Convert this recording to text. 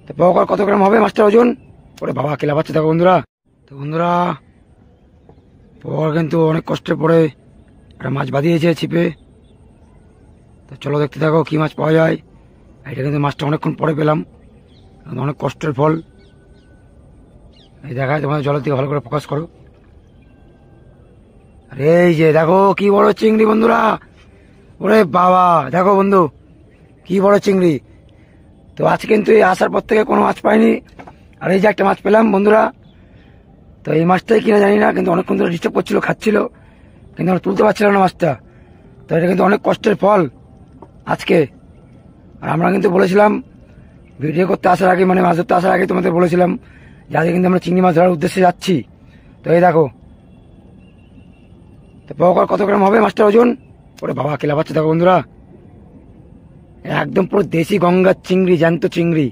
তো পাওয়ার কত গ্রাম হবে মাছটার ওজন? ওরে বাবা কেলা পাচ্ছে দেখো বন্ধুরা। তো বন্ধুরা পাওয়ার কিন্তু অনেক কষ্টের পরে একটা মাছ বাঁধিয়েছে ছিপে। তো চলো দেখতে থাকো কি মাছ পাওয়া যায়। এটা কিন্তু মাছটা অনেকক্ষণ পরে পেলাম, অনেক কষ্টের ফল। এই দেখায় তোমাদের জলের দিকে ভালো করে ফোকাস করো। আর এই যে দেখো কি বড় চিংড়ি বন্ধুরা। ওরে বাবা দেখো বন্ধু কি বড় চিংড়ি। তো আজকে কিন্তু এই আসার পর থেকে কোনো মাছ পাইনি, আর এই যে একটা মাছ পেলাম বন্ধুরা। তো এই মাছটাই কিনা জানি না, কিন্তু অনেকক্ষণ ধরে ডিস্টার্ব করছিল, খাচ্ছিল, কিন্তু আমরা তুলতে পারছিলাম না মাছটা। তো এটা কিন্তু অনেক কষ্টের ফল আজকে। আর আমরা কিন্তু বলেছিলাম ভিডিও করতে আসার আগে, মানে মাছ ধরতে আসার আগে তোমাদের বলেছিলাম যে আজকে কিন্তু আমরা চিংড়ি মাছ ধরার উদ্দেশ্যে যাচ্ছি। তো এই দেখো তো পাওয়ার কত গ্রাম হবে মাছটার ওজন? ওরে বাবা কেলা পাচ্ছে দেখো বন্ধুরা, একদম পুরো দেশি গঙ্গার চিংড়ি, জ্যান্ত চিংড়ি।